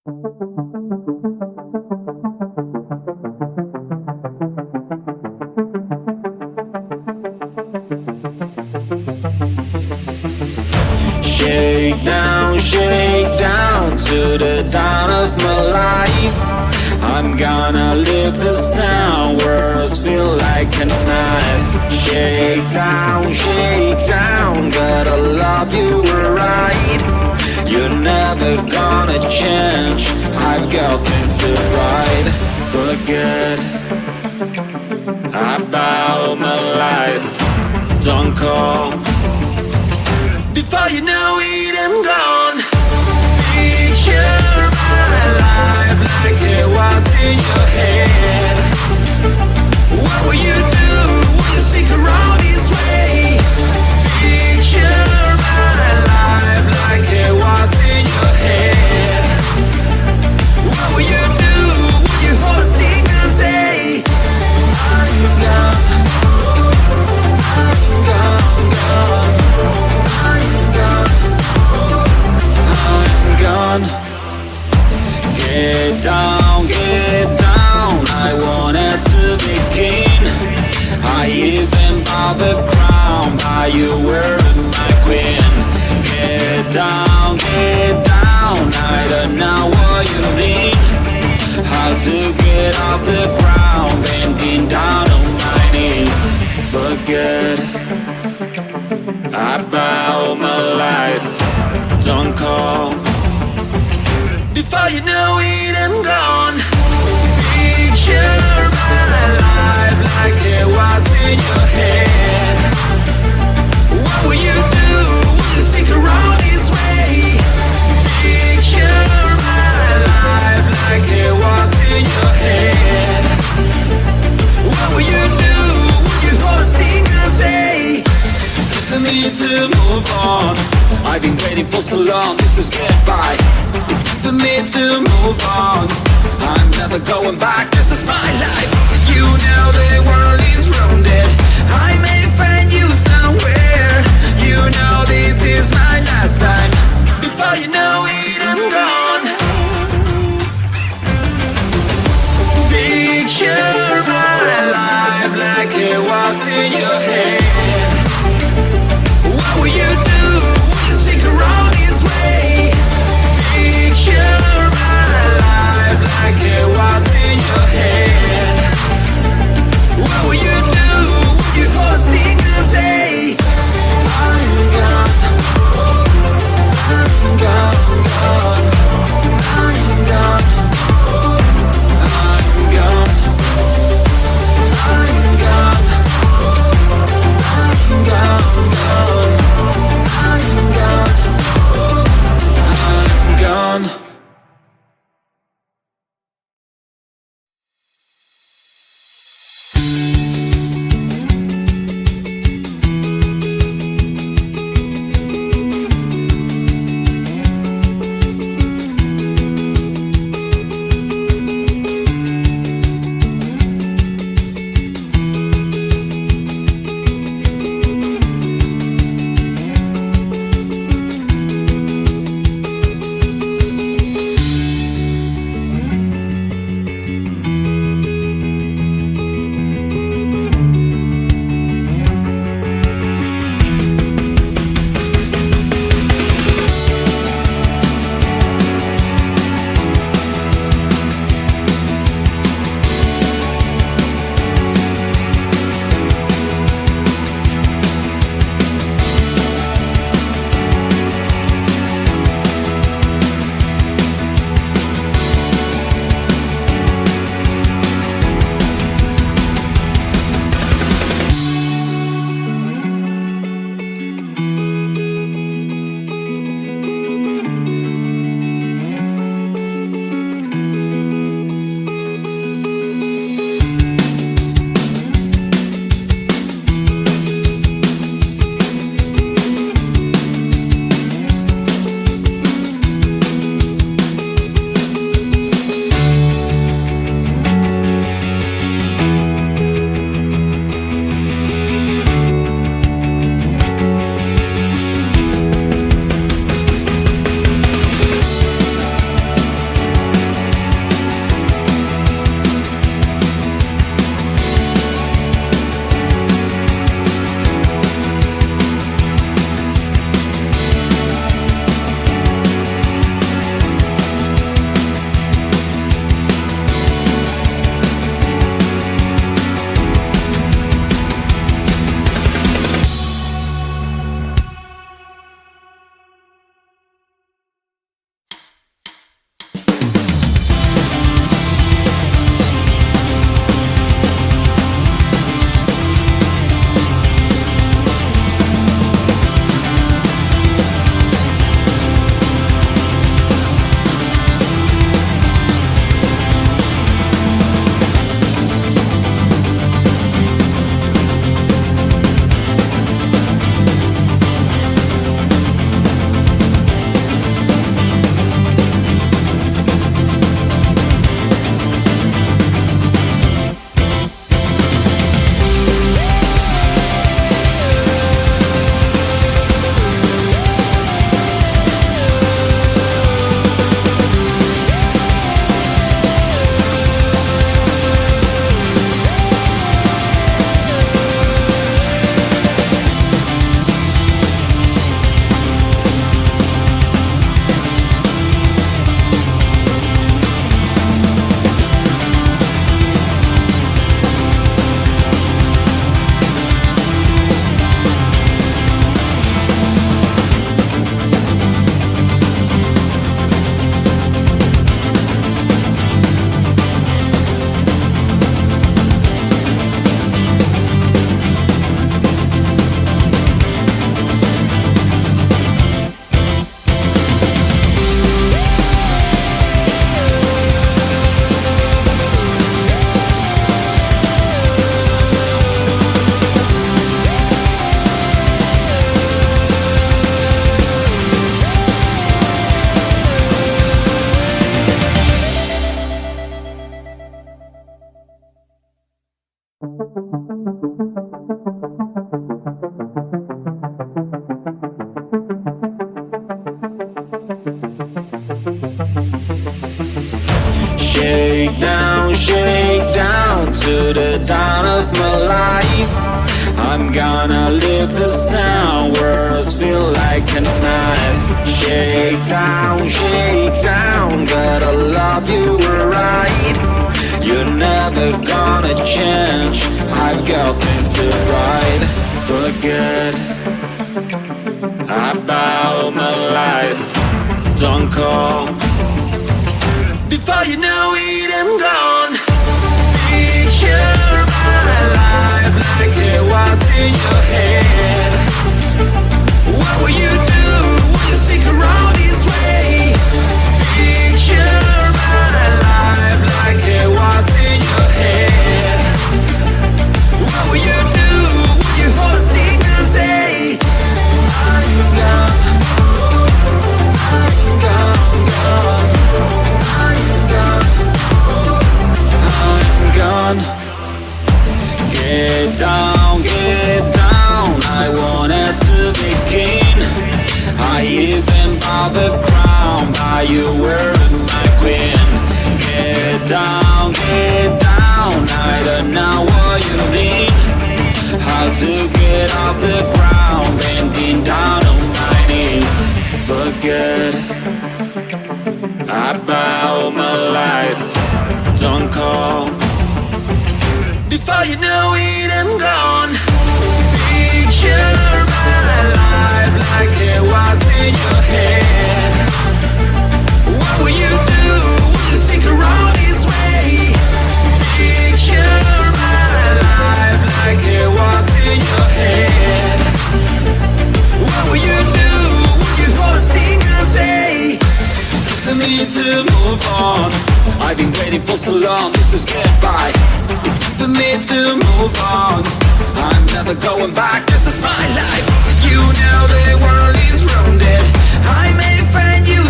Shake down to the dawn of my life. I'm gonna live this down, words feel like a knife. Shake down, gotta love you right. You're never gonna change, I've got things to write. Forget about my life, don't call. Before you know it, I'm gone. Picture my life like it was in your head. What will you do? Will you stick around this way? Picture my life like it was in your head. What will you do? Will you hold a single day? I'm gone. I'm gone, gone. I'm gone. Get down, I wanted to begin. I even bought the crown, but you were my queen. Get down, I don't know what you mean. How to get off the ground, bending down on my knees. Forget about my life, don't call. Before you know it, I'm gone. Picture my life like it was in your head. What will you do? Will you stick around this way? Picture my life like it was in your head. What will you do? Will you hold a single day? For me to move on, I've been waiting for so long, this is goodbye. It's time for me to move on, I'm never going back, this is my life. You know the world is rounded, I may find you somewhere. You know this is my last time. Before you know it, I'm gone. Picture my life like it was in your head. What will you do? Will you stick around this way? Picture my life like it was in your head. What will you do? Will you hold a single day? I'm gone. I'm gone, gone. I'm gone. I'm gone. I'm gone. I'm gone, gone. I'm gone. I'm gone. Shake down to the dawn of my life. I'm gonna leave this town, words feel like a knife. Shake down, gotta love you right. You're never gonna change, I've got things to write. Forget about my life, don't call before you know it, I'm gone. Picture my life like it was in your head. What will you do? Will you stick around this way? Picture my life like it was in your head. What will you do? Will you hold a single day? I'm gone, I'm gone. Gone. Get down, I wanted to begin. I even bought the crown, but you weren't my queen. Get down, I don't know what you mean. How to get off the ground, bending down on my knees. Forget about my life, don't call before you know it, I'm gone. Picture my life like it was in your head. What will you do? Will you stick around this way? Picture my life like it was in your head. What will you do? Will you hold a single day? For me to move on, I've been waiting for so long, this is goodbye. It's time for me to move on, I'm never going back, this is my life. You know the world is rounded, I may find you